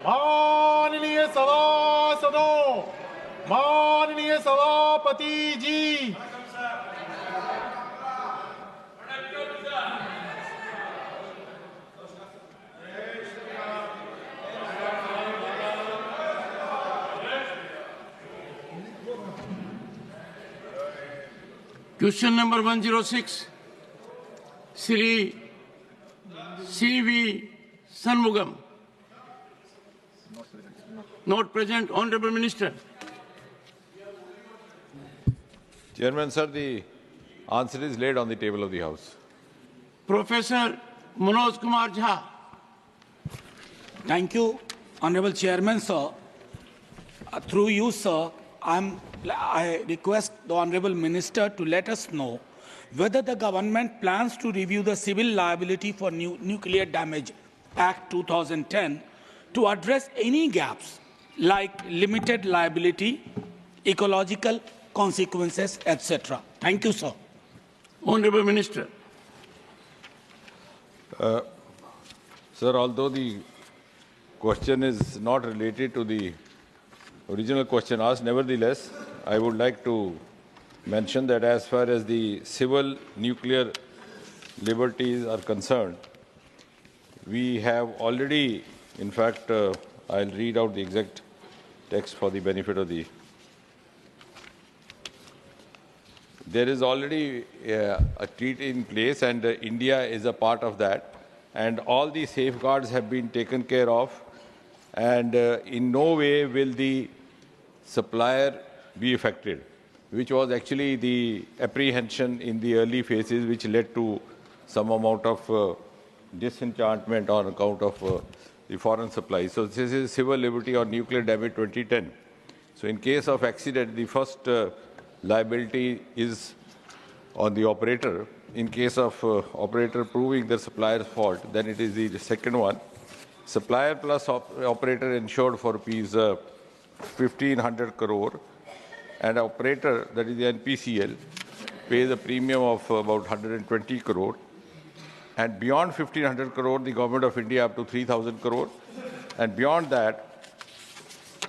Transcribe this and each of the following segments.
माननीय सभासदों, माननीय सभापति जी, Question number 106, Sri C.V. Shanmugam. Not present. Honorable Minister. Chairman, sir, the answer is laid on the table of the House. Professor Manoj Kumar Jha. Thank you, Honorable Chairman, sir. Through you, sir, I request the Honorable Minister to let us know whether the government plans to review the Civil Liability for Nuclear Damage Act 2010 to address any gaps like limited liability, ecological consequences, etc. Thank you, sir. Honorable Minister. Sir, although the question is not related to the original question asked, nevertheless, I would like to mention that as far as the civil nuclear liberties are concerned, we have already, in fact, I'll read out the exact text for the benefit of the. There is already a treaty in place, and India is a part of that. And all the safeguards have been taken care of, and in no way will the supplier be affected, which was actually the apprehension in the early phases, which led to some amount of disenchantment on account of the foreign supply. So this is Civil Liberty on Nuclear Damage 2010. So in case of accident, the first liability is on the operator. In case of operator proving the supplier's fault, then it is the second one. Supplier plus operator insured for rupees 1,500 crore, and operator, that is the NPCL, pays a premium of about 120 crore. And beyond 1,500 crore, the Government of India up to 3,000 crore. And beyond that,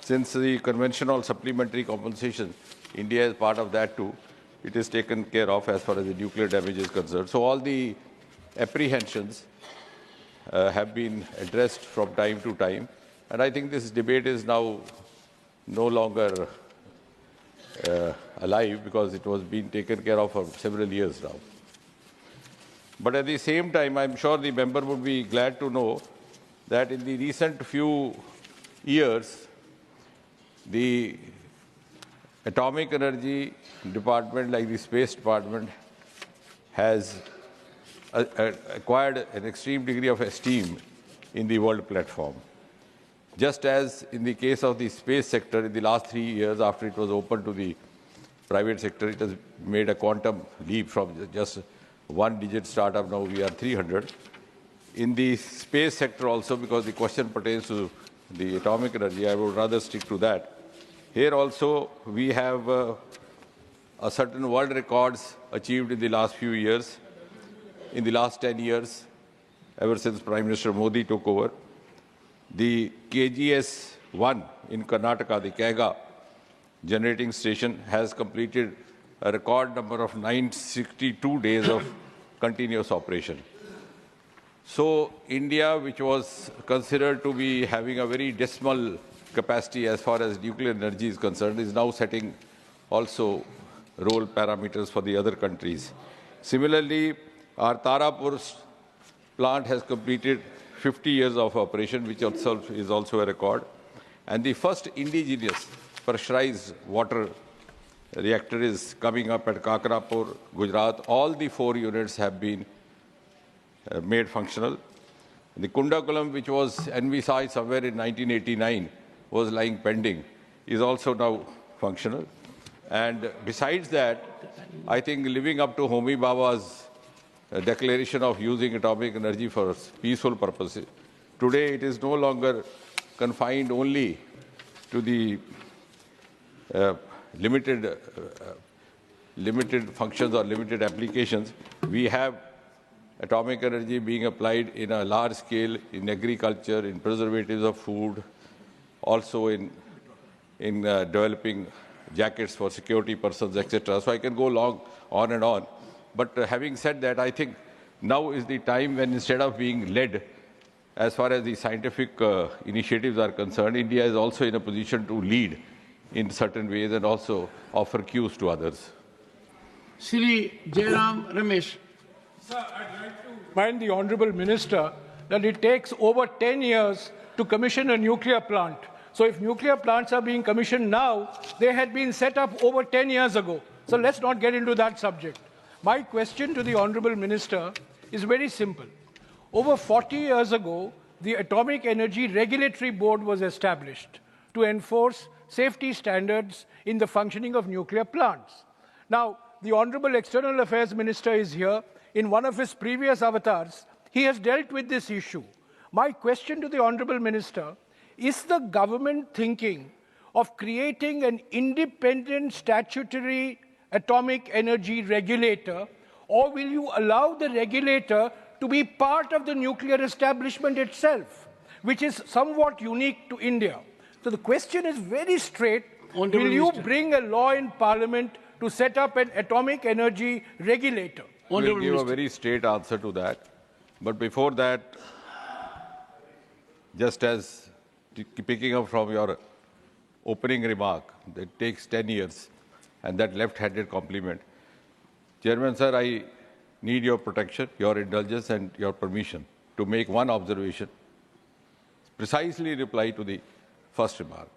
since the conventional supplementary compensation, India is part of that too, it is taken care of as far as the nuclear damage is concerned. So all the apprehensions have been addressed from time to time. And I think this debate is now no longer alive, because it was being taken care of for several years now. But at the same time, I'm sure the member would be glad to know that in the recent few years, the Atomic Energy Department, like the Space Department, has acquired an extreme degree of esteem in the world platform. Just as in the case of the space sector, in the last 3 years after it was opened to the private sector, it has made a quantum leap from just one-digit startup, now we are 300. In the space sector also, because the question pertains to the atomic energy, I would rather stick to that. Here also, we have a certain world records achieved in the last few years. In the last 10 years, ever since Prime Minister Modi took over, the KGS-1 in Karnataka, the Kaiga generating station, has completed a record number of 962 days of continuous operation. So India, which was considered to be having a very dismal capacity as far as nuclear energy is concerned, is now setting also role parameters for the other countries. Similarly, our Tarapur plant has completed 50 years of operation, which itself is also a record. And the first indigenous pressurized water reactor is coming up at Kakrapur, Gujarat. All the 4 units have been made functional. The Kundakulam, which was envisaged somewhere in 1989, was lying pending, is also now functional. And besides that, I think living up to Homi Bhabha's declaration of using atomic energy for peaceful purposes, today it is no longer confined only to the limited functions or limited applications. We have atomic energy being applied in a large scale in agriculture, in preservatives of food, also in developing jackets for security persons, etc. So I can go on and on. But having said that, I think now is the time when instead of being led, as far as the scientific initiatives are concerned, India is also in a position to lead in certain ways and also offer cues to others. Shri Jairam Ramesh. Sir, I'd like to remind the Honourable Minister that it takes over 10 years to commission a nuclear plant. So if nuclear plants are being commissioned now, they had been set up over 10 years ago. So let's not get into that subject. My question to the Honourable Minister is very simple. Over 40 years ago, the Atomic Energy Regulatory Board was established to enforce safety standards in the functioning of nuclear plants. Now, the Honourable External Affairs Minister is here. In one of his previous avatars, he has dealt with this issue. My question to the Honourable Minister, is the government thinking of creating an independent statutory atomic energy regulator, or will you allow the regulator to be part of the nuclear establishment itself, which is somewhat unique to India? So the question is very straight. Will you bring a law in Parliament to set up an atomic energy regulator? We'll give a very straight answer to that. But before that, just as picking up from your opening remark, that takes 10 years, and that left-handed compliment. Chairman, sir, I need your protection, your indulgence, and your permission to make one observation, precisely reply to the first remark.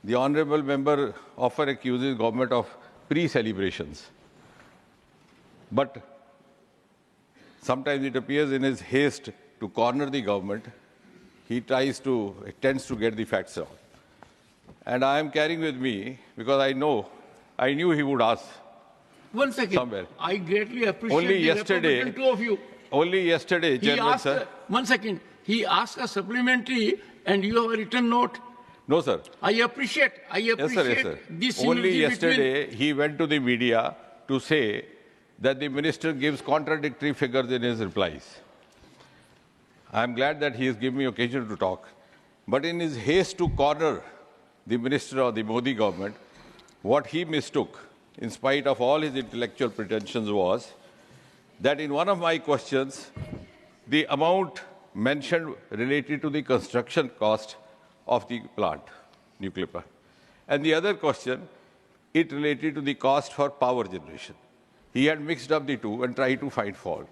The honourable member often accuses government of pre-celebrations, but sometimes it appears in his haste to corner the government, he tends to get the facts wrong. And I am carrying with me, because I knew he would ask. 1 second. Somewhere. I greatly appreciate Only the yesterday, effort of the two of you. Only yesterday, He Chairman, asked, sir. 1 second. He asked a supplementary and you have a written note. No, sir. I appreciate Yes, sir. this Only synergy yesterday, he went to the media to say that the minister gives contradictory figures in his replies. I am glad that he has given me occasion to talk. But in his haste to corner the minister of the Modi government, what he mistook, in spite of all his intellectual pretensions, was that in one of my questions, the amount mentioned related to the construction cost of the plant, nuclear plant. And the other question, it related to the cost for power generation. He had mixed up the two and tried to find fault.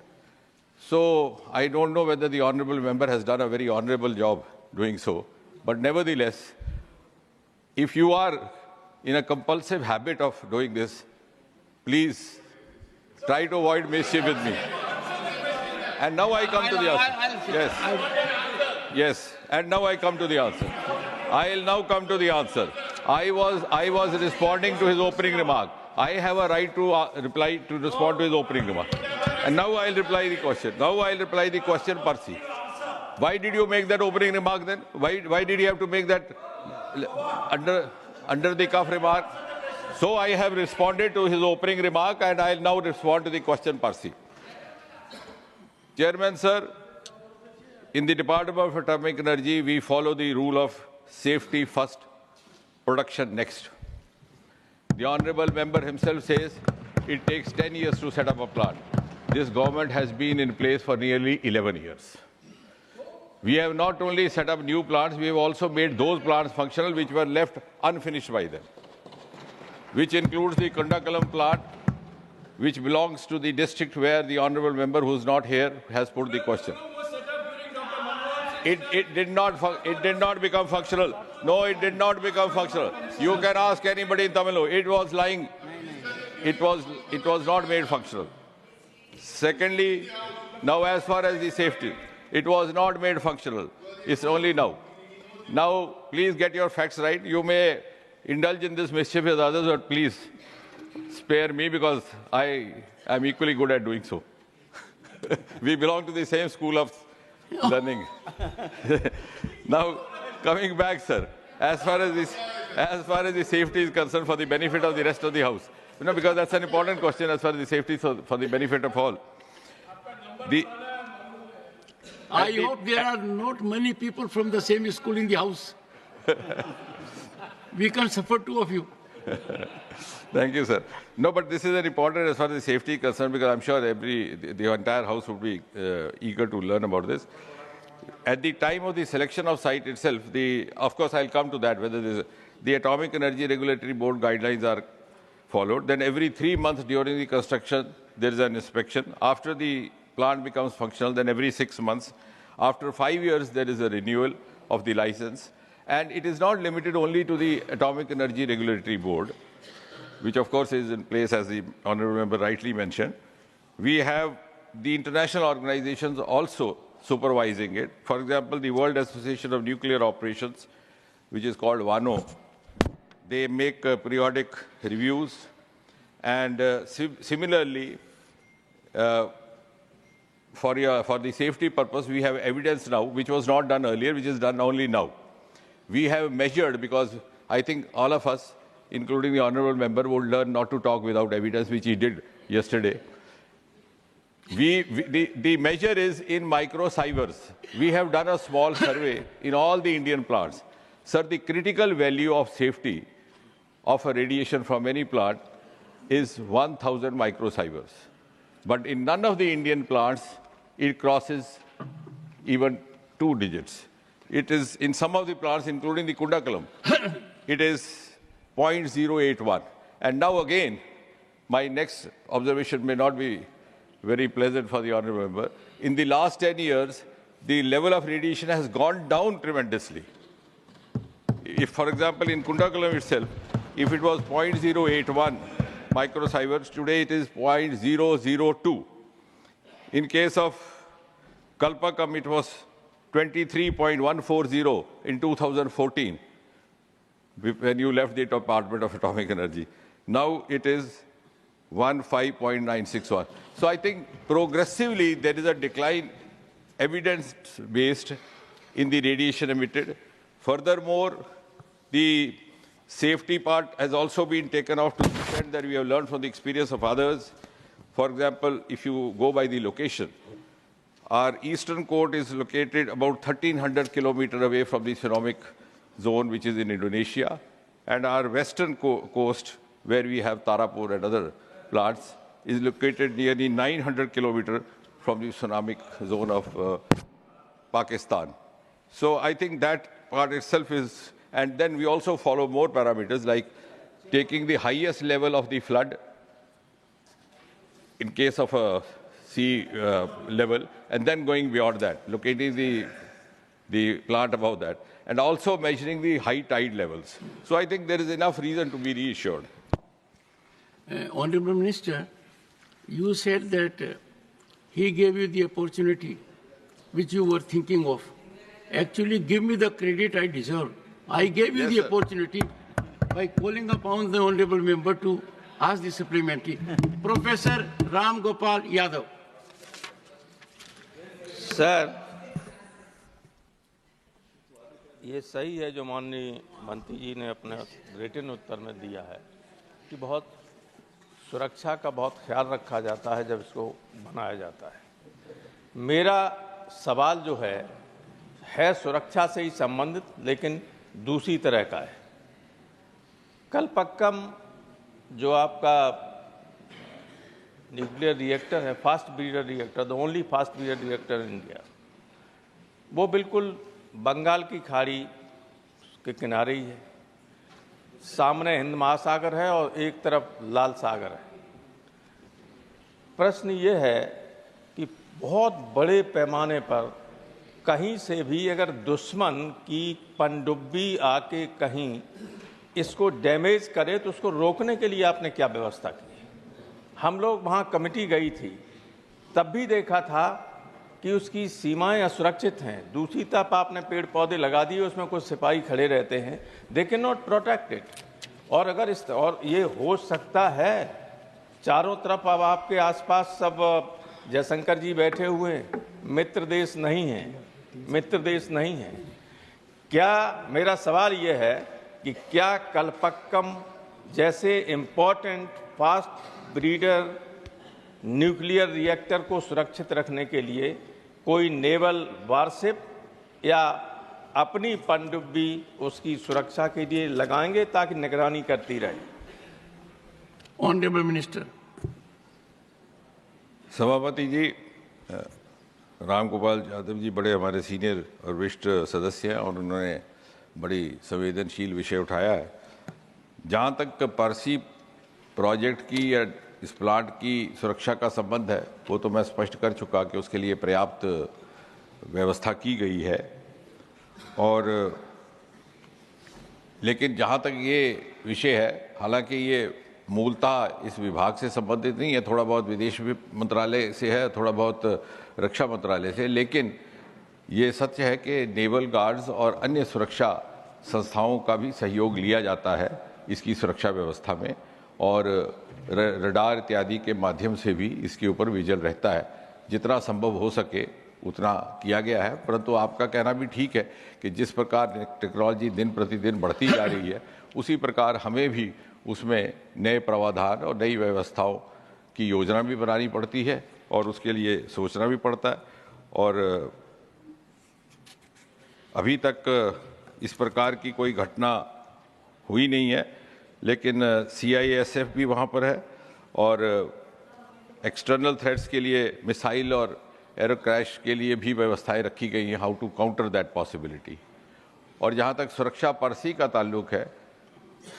So I don't know whether the honourable member has done a very honourable job doing so. But nevertheless, if you are in a compulsive habit of doing this, please try to avoid mischief with me. And now I come to the answer. Yes. And now I come to the answer. I'll now come to the answer. I was responding to his opening remark. I have a right to respond to his opening remark. And now I'll reply the question. Now I'll reply the question, Percy. Why did you make that opening remark then? Why did you have to make that under the cuff remark? So I have responded to his opening remark and I'll now respond to the question, Percy. Chairman, sir, in the Department of Atomic Energy, we follow the rule of safety first, production next. The honourable member himself says it takes 10 years to set up a plant. This government has been in place for nearly 11 years. We have not only set up new plants, we have also made those plants functional which were left unfinished by them, which includes the Kundakalam plant, which belongs to the district where the honourable member who is not here has put the question. It did not become functional. No, it did not become functional. You can ask anybody in Tamil Nadu. It was lying. It was not made functional. Secondly, now as far as the safety, it was not made functional. It's only now. Now, please get your facts right. You may indulge in this mischief with others, but please spare me because I am equally good at doing so. We belong to the same school of learning. Now, coming back, sir, as far as the safety is concerned, for the benefit of the rest of the House, because that's an important question as far as the safety, so for the benefit of all. I hope there are not many people from the same school in the house. We can suffer two of you. Thank you, sir. No, but this is an important as far as safety is concerned, because I'm sure the entire house would be eager to learn about this. At the time of the selection of site itself, of course, I'll come to that, whether the Atomic Energy Regulatory Board guidelines are followed. Then every 3 months during the construction, there is an inspection. After the plant becomes functional, then every 6 months. After 5 years, there is a renewal of the license. And it is not limited only to the Atomic Energy Regulatory Board, which of course is in place, as the Honourable Member rightly mentioned. We have the international organizations also supervising it. For example, the World Association of Nuclear Operations, which is called WANO, they make periodic reviews. And similarly, for the safety purpose, we have evidence now, which was not done earlier, which is done only now. We have measured, because I think all of us, including the Honourable Member, would learn not to talk without evidence, which he did yesterday. The measure is in microsieverts. We have done a small survey in all the Indian plants. Sir, the critical value of safety of a radiation from any plant is 1,000 microsieverts. But in none of the Indian plants, it crosses even 2 digits. It is in some of the plants, including the Kundakalam, it is 0.081. And now again, my next observation may not be very pleasant for the Honourable Member. In the last 10 years, the level of radiation has gone down tremendously. If, for example, in Kundakalam itself, if it was 0.081 microsieverts, today it is 0.002. In case of Kalpakam, it was 23.140 in 2014, when you left the Department of Atomic Energy. Now it is 15.961. So I think progressively there is a decline, evidence-based, in the radiation emitted. Furthermore, the safety part has also been taken off to the extent that we have learned from the experience of others. For example, if you go by the location, our eastern coast is located about 1,300 kilometers away from the tsunamic zone, which is in Indonesia, and our western coast, where we have Tarapur and other plants, is located nearly 900 kilometers from the tsunamic zone of Pakistan. So I think that part itself is, and then we also follow more parameters, like taking the highest level of the flood in case of a sea level, and then going beyond that, locating the plant above that, and also measuring the high tide levels. So I think there is enough reason to be reassured. Honourable Minister, you said that he gave you the opportunity which you were thinking of. Actually, give me the credit I deserve. I gave you the opportunity by calling upon the Honourable Member to ask the supplementary. Professor Ram Gopal Yadav. Sir, ये सही है जो माननीय मंत्री जी ने अपने written उत्तर में दिया है कि बहुत सुरक्षा का बहुत ख्याल रखा जाता है जब इसको बनाया जाता है। मेरा सवाल जो है सुरक्षा से ही संबंधित, लेकिन दूसरी तरह का है। कलपक्कम जो आपका न्यूक्लियर रिएक्टर है, fast breeder reactor, the only fast breeder reactor in India, वो बिल्कुल बंगाल की खाड़ी के किनारे ही है। सामने हिंद महासागर है और एक तरफ लाल सागर है। प्रश्न ये है कि बहुत बड़े पैमाने पर कहीं से भी अगर दुश्मन की पनडुब्बी आके कहीं इसको डैमेज करे तो उसको रोकने के लिए आपने क्या व्यवस्था की? हम लोग वहाँ कमेटी गई थी, तब भी देखा था कि उसकी सीमाएं असुरक्षित हैं। दूसरी तरफ आपने पेड़ पौधे लगा दिए, उसमें कुछ सिपाही खड़े रहते हैं, they can not protect it. और अगर और ये हो सकता है, चारों तरफ अब आपके आसपास सब जयशंकर जी बैठे हुए हैं, मित्र देश नहीं हैं। क्या, मेरा सवाल ये है कि क्या कलपक्कम जैसे important fast breeder nuclear reactor को सुरक्षित रखने के लिए कोई नेवल वारशिप या अपनी पनडुब्बी उसकी सुरक्षा के लिए लगाएंगे ताकि निगरानी करती रहे? Honorable Minister. सभापति जी, रामगोपाल यादव जी बड़े हमारे सीनियर और वरिष्ठ सदस्य हैं और उन्होंने बड़ी संवेदनशील विषय उठाया है। जहाँ तक परसी प्रोजेक्ट की या इस प्लांट की सुरक्षा का संबंध है, वो तो मैं स्पष्ट कर चुका कि उसके लिए पर्याप्त व्यवस्था की गई है। और लेकिन जहाँ तक ये विषय है, हालांकि ये मूलतः इस विभाग से संबंधित नहीं है, थोड़ा बहुत विदेश मंत्रालय से है, थोड़ा बहुत रक्षा मंत्रालय से, लेकिन ये सत्य है कि नेवल गार्ड्स और अन्य सुरक्षा संस्थाओं का भी सहयोग लिया जाता है इसकी सुरक्षा व्यवस्था में, और रडार इत्यादि के माध्यम से भी इसके ऊपर विजिल रहता है। जितना संभव हो सके उतना किया गया है, परंतु आपका कहना भी ठीक है कि जिस प्रकार टेक्नोलॉजी दिन प्रतिदिन बढ़ती जा रही है, उसी प्रकार हमें भी उसमें नए प्रावधान और नई व्यवस्थाओं की योजना भी बनानी पड़ती है और उसके लिए सोचना भी पड़ता है। और अभी तक इस प्रकार की कोई घटना हुई नहीं है, लेकिन CISF भी वहाँ पर है और एक्सटर्नल थ्रेट्स के लिए मिसाइल और एरो क्रैश के लिए भी व्यवस्थाएं रखी गई हैं, how to counter that possibility. और जहाँ तक सुरक्षा परसी का ताल्लुक है,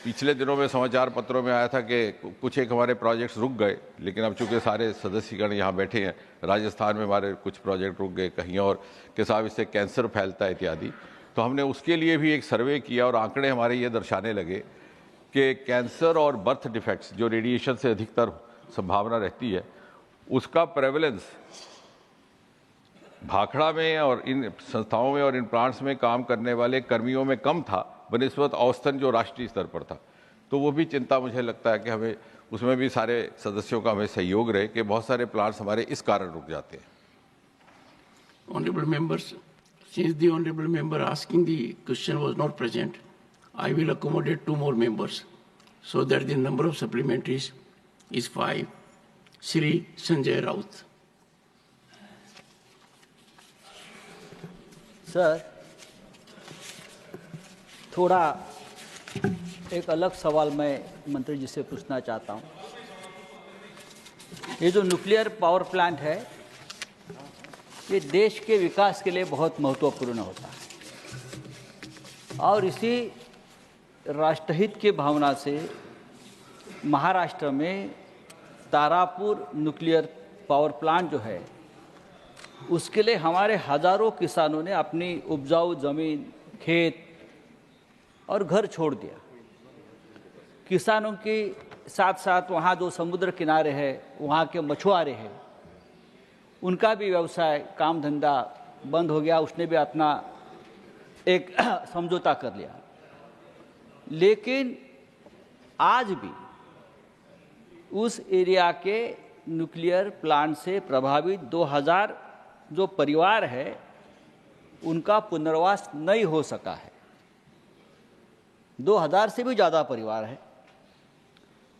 पिछले दिनों में समाचार पत्रों में आया था कि कुछ एक हमारे प्रोजेक्ट्स रुक गए, लेकिन अब चूंकि सारे सदस्यगण यहाँ बैठे हैं, राजस्थान में हमारे कुछ प्रोजेक्ट रुक गए, कहीं और के साथ इससे कैंसर फैलता है इत्यादि, तो हमने उसके लिए भी एक सर्वे किया और आंकड़े हमारे ये दर्शाने लगे कि कैंसर और बर्थ डिफेक्ट्स जो रेडिएशन से अधिकतर संभावना रहती है, उसका प्रेवलेंस भाखड़ा में और इन संस्थाओं में और इन प्लांट्स में काम करने वाले कर्मियों में कम था बनिस्बत औसतन जो राष्ट्रीय स्तर पर था। तो वो भी चिंता मुझे लगता है कि हमें उसमें भी सारे सदस्यों का हमें सहयोग रहे कि बहुत सारे प्लांट्स हमारे इस कारण रुक जाते हैं। Honorable members, since the honorable member asking the question was not present, I will accommodate 2 more members so that the number of supplementaries is 5. Shri Sanjay Raut. Sir, थोड़ा एक अलग सवाल मैं मंत्री जी से पूछना चाहता हूँ। ये जो न्यूक्लियर पावर प्लांट है, ये देश के विकास के लिए बहुत महत्वपूर्ण होता है और इसी राष्ट्रहित की भावना से महाराष्ट्र में तारापुर न्यूक्लियर पावर प्लांट जो है, उसके लिए हमारे हजारों किसानों ने अपनी उपजाऊ जमीन, खेत और घर छोड़ दिया। किसानों के साथ साथ वहाँ जो समुद्र किनारे है, वहाँ के मछुआरे हैं, उनका भी व्यवसाय, काम धंधा बंद हो गया। उसने भी अपना एक समझौता कर लिया। लेकिन आज भी उस एरिया के न्यूक्लियर प्लांट से प्रभावित 2000 जो परिवार है, उनका पुनर्वास नहीं हो सका है। 2000 से भी ज़्यादा परिवार है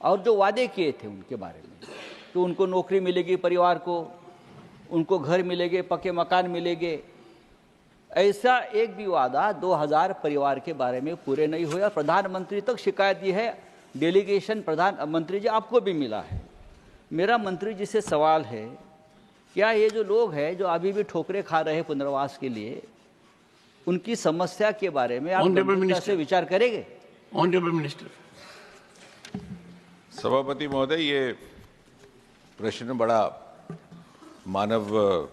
और जो वादे किए थे उनके बारे में, तो उनको नौकरी मिलेगी, परिवार को उनको घर मिलेंगे, पक्के मकान मिलेंगे, ऐसा एक भी वादा 2000 परिवार के बारे में पूरे नहीं हुआ। प्रधानमंत्री तक शिकायत दी है, डेलीगेशन प्रधानमंत्री जी आपको भी मिला है। मेरा मंत्री जी से सवाल है, क्या ये जो लोग हैं जो अभी भी ठोकरे खा रहे हैं पुनर्वास के लिए, उनकी समस्या के बारे में आप गंभीरता से विचार करेंगे? Honourable minister. सभापति महोदय, ये प्रश्न बड़ा मानव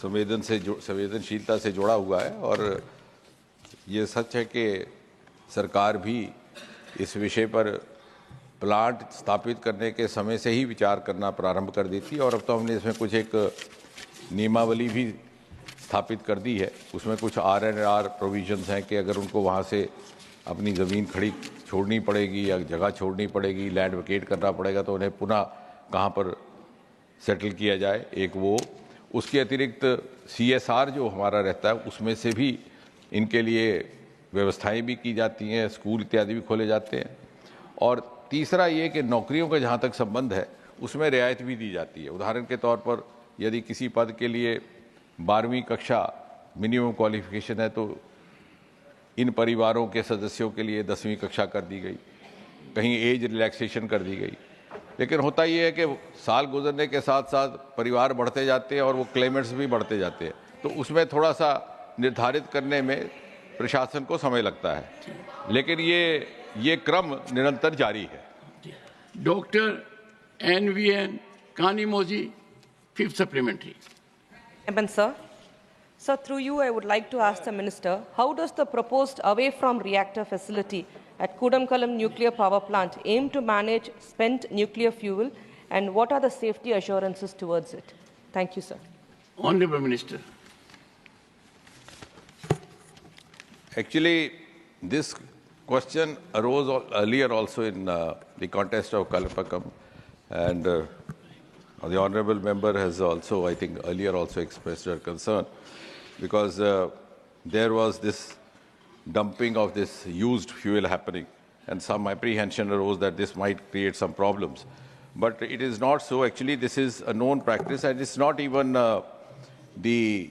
संवेदनशीलता से जुड़ा हुआ है और ये सच है कि सरकार भी इस विषय पर प्लांट स्थापित करने के समय से ही विचार करना प्रारंभ कर देती है और अब तो हमने इसमें कुछ एक नियमावली भी स्थापित कर दी है। उसमें कुछ R&R प्रोविजंस हैं कि अगर उनको वहाँ से अपनी ज़मीन खड़ी छोड़नी पड़ेगी या जगह छोड़नी पड़ेगी, लैंड वेकेट करना पड़ेगा, तो उन्हें पुनः कहाँ पर सेटल किया जाए। एक वो, उसके अतिरिक्त CSR जो हमारा रहता है, उसमें से भी इनके लिए व्यवस्थाएं भी की जाती हैं, स्कूल इत्यादि भी खोले जाते हैं। और तीसरा ये कि नौकरियों का जहाँ तक संबंध है, उसमें रियायत भी दी जाती है। उदाहरण के तौर पर यदि किसी पद के लिए 12वीं कक्षा मिनिमम क्वालिफिकेशन है, तो इन परिवारों के सदस्यों के लिए 10वीं कक्षा कर दी गई, कहीं एज रिलैक्सेशन कर दी गई। लेकिन होता ये है कि साल गुजरने के साथ साथ परिवार बढ़ते जाते हैं और वो क्लेमेंट्स भी बढ़ते जाते हैं, तो उसमें थोड़ा सा निर्धारित करने में प्रशासन को समय लगता है, लेकिन ये क्रम निरंतर जारी है। Doctor NVN Kanimoji, fifth supplementary. Sir. Sir, through you, I would like to ask the Minister, how does the proposed away-from-reactor facility at Kudamkalam Nuclear Power Plant aim to manage spent nuclear fuel, and what are the safety assurances towards it? Thank you, sir. Honorable Minister. Actually, this question arose earlier also in the context of Kalpakam, and the honorable member has also, I think, earlier also expressed her concern, because there was this dumping of this used fuel happening, and some apprehension arose that this might create some problems. But it is not so. Actually, this is a known practice, and it's not even the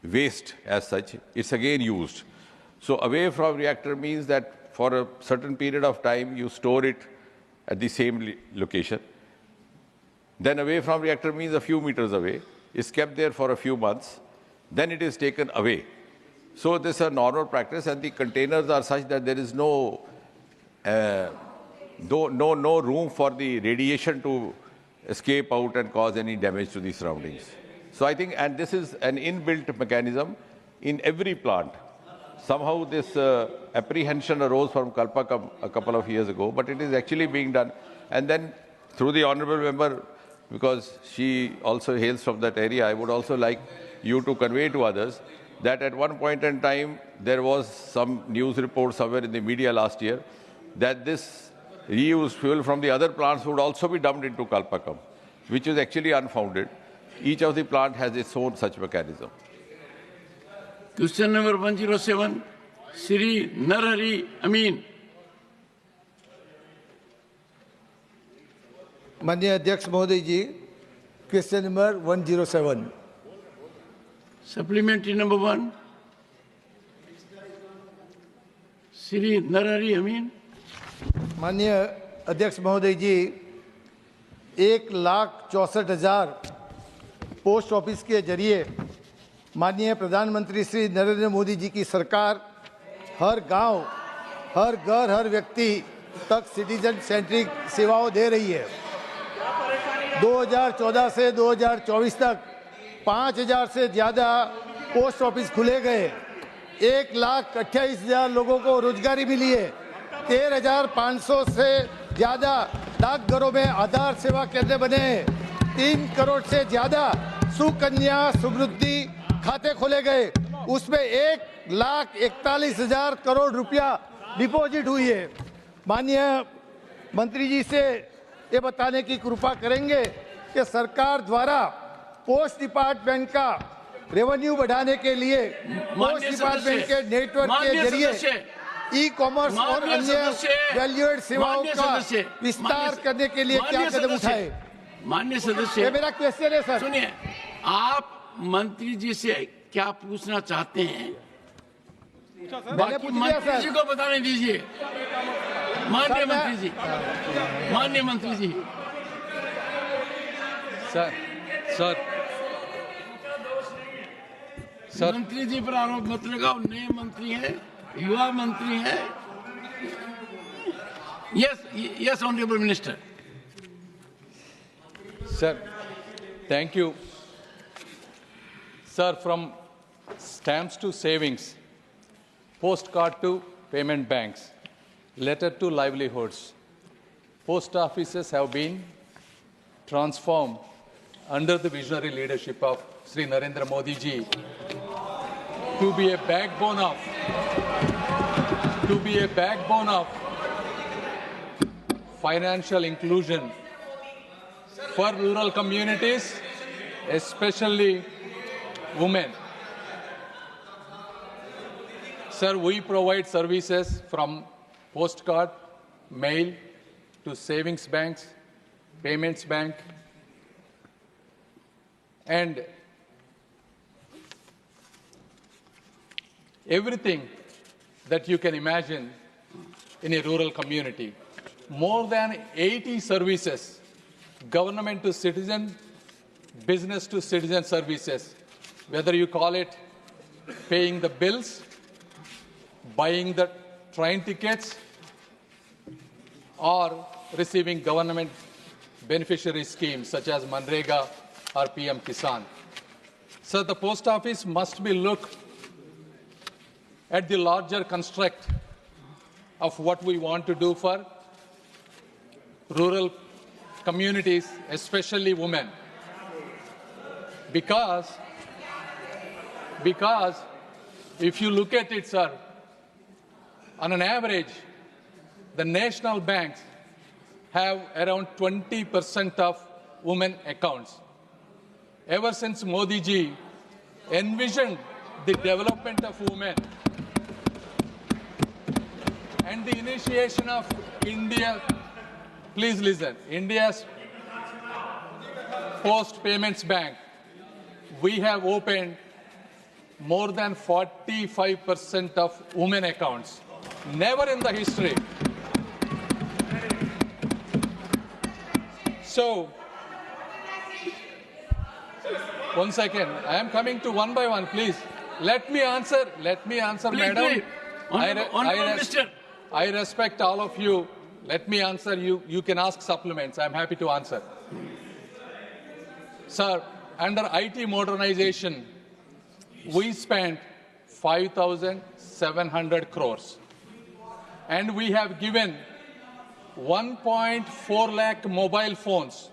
waste as such. It's again used. So away from reactor means that for a certain period of time, you store it at the same location. Then away from reactor means a few meters away. It's kept there for a few months. Then it is taken away. So this is a normal practice, and the containers are such that there is no room for the radiation to escape out and cause any damage to the surroundings. So I think, and this is an inbuilt mechanism in every plant. Somehow this apprehension arose from Kalpakam a couple of years ago, but it is actually being done. And then through the honorable member, because she also hails from that area, I would also like you to convey to others that at one point in time, there was some news report somewhere in the media last year that this reused fuel from the other plants would also be dumped into Kalpakam, which is actually unfounded. Each of the plant has its own such mechanism. Question number 107, Sri Narhari Amin. माननीय अध्यक्ष महोदय जी, question number 107. Supplementary number 1, Sri Narhari Amin. माननीय अध्यक्ष महोदय जी, 1,64,000 post office के जरिए माननीय प्रधानमंत्री श्री नरेंद्र मोदी जी की सरकार हर गांव, हर घर, हर व्यक्ति तक सिटीजन सेंट्रिक सेवाओं दे रही है। 2014 से 2024 तक 5,000 से ज़्यादा पोस्ट ऑफिस खुले गए, 1,28,000 लोगों को रोजगारी मिली है, 13,500 से ज़्यादा डाकघरों में आधार सेवा केंद्र बने हैं, 3 करोड़ से ज़्यादा सुकन्या समृद्धि खाते खोले गए, उसमें 1,41,000 करोड़ रुपया डिपॉजिट हुई है। माननीय मंत्री जी से ये बताने की कृपा करेंगे कि सरकार द्वारा पोस्ट डिपार्टमेंट का रेवेन्यू बढ़ाने के लिए पोस्ट डिपार्टमेंट के नेटवर्क के जरिए ई कॉमर्स और अन्य वैल्यूएड सेवाओं का विस्तार करने के लिए क्या कदम उठाए? माननीय सदस्य, ये मेरा क्वेश्चन है सर। सुनिए, आप मंत्री जी से क्या पूछना चाहते हैं बाकी मंत्री जी को बताने दीजिए। माननीय मंत्री जी, माननीय मंत्री जी। सर मंत्री जी पर आरोप मत लगाओ, नए मंत्री हैं, युवा मंत्री हैं। Yes honourable minister. Sir, thank you. Sir, from stamps to savings, postcard to payment banks, letter to livelihoods, post offices have been transformed under the visionary leadership of Sri Narendra Modi ji to be a backbone of financial inclusion for rural communities, especially women. Sir, we provide services from postcard, mail to savings banks, payments bank, and everything that you can imagine in a rural community. More than 80 services, government to citizen, business to citizen services, whether you call it paying the bills, buying the train tickets, or receiving government beneficiary schemes such as Manrega or PM Kisan. So the post office must be looked at the larger construct of what we want to do for rural communities, especially women. Because if you look at it, sir, on an average, the national banks have around 20% of women accounts. Ever since Modi ji envisioned the development of women and the initiation of India, please listen, India's Post Payments Bank, we have opened more than 45% of women accounts. Never in the history. So, one second. I am coming to one by one, please. Let me answer, madam. I respect all of you. Let me answer you. You can ask supplements. I am happy to answer. Sir, under IT modernization, we spent 5,700 crores. And we have given 1.4 lakh mobile phones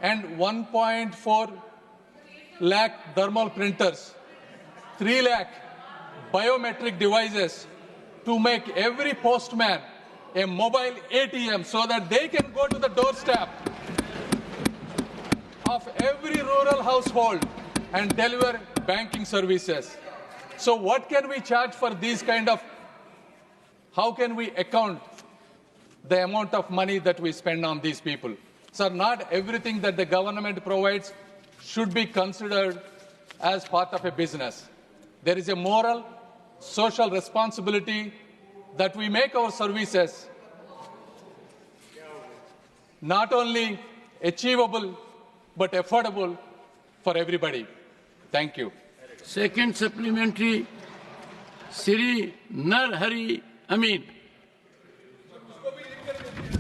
and 1.4 lakh thermal printers, 3 lakh biometric devices to make every postman a mobile ATM so that they can go to the doorstep of every rural household and deliver banking services. So what can we charge for these kind of, how can we account the amount of money that we spend on these people? So not everything that the government provides should be considered as part of a business. There is a moral, social responsibility that we make our services not only achievable but affordable for everybody. Thank you. Second supplementary, Sri Narhari Amin.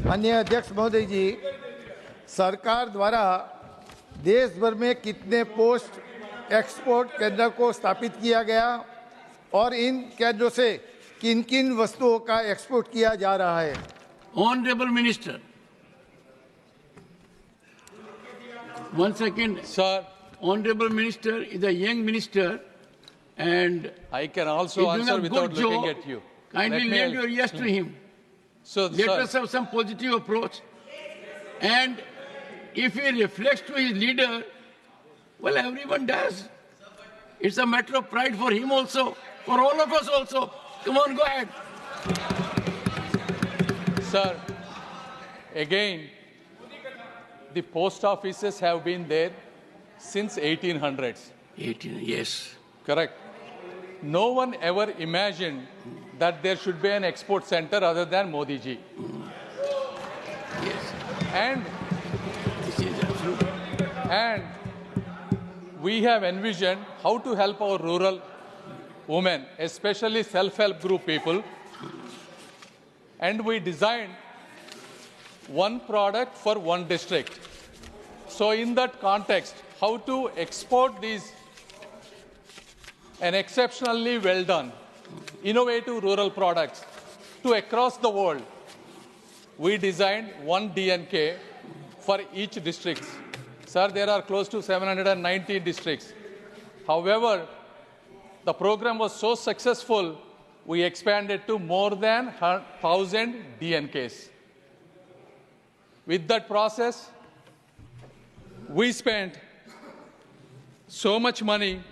माननीय अध्यक्ष महोदय जी, सरकार द्वारा देश भर में कितने post export केंद्र को स्थापित किया गया और इन केंद्रों से किन किन वस्तुओं का एक्सपोर्ट किया जा रहा है? Honorable Minister. One second. Sir, Honorable Minister is a young minister and I can also answer without looking at you. Kindly lend your ears to him. So, Let sir, us have some positive approach. And if he reflects to his leader, well, everyone does. It's a matter of pride for him also, for all of us also. Come on, go ahead. Sir, again, the post offices have been there since 1800s. 18, yes. Correct. No one ever imagined that there should be an export center other than Modi ji. Yes. And, This is absolute. and we have envisioned how to help our rural women, especially self-help group people. And we designed one product for one district. So in that context, how to export these an exceptionally well done, innovative rural products to across the world. We designed one DNK for each district. Sir, there are close to 790 districts. However, the program was so successful, we expanded to more than 1,000 DNKs. With that process, we spent so much money,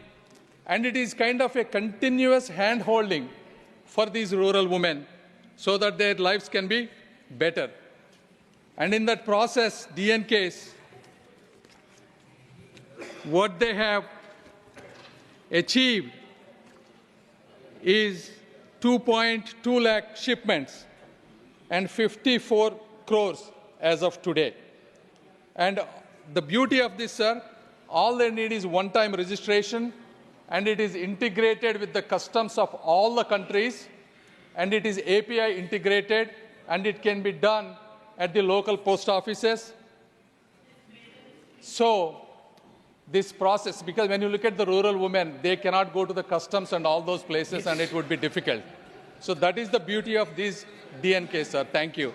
and it is kind of a continuous hand-holding for these rural women so that their lives can be better. And in that process, DNKs, what they have achieved is 2.2 lakh shipments and 54 crores as of today. And the beauty of this, sir, all they need is one-time registration, and it is integrated with the customs of all the countries, and it is API integrated, and it can be done at the local post offices. So this process, because when you look at the rural women, they cannot go to the customs and all those places, and it would be difficult. So that is the beauty of these DNK, sir. Thank you.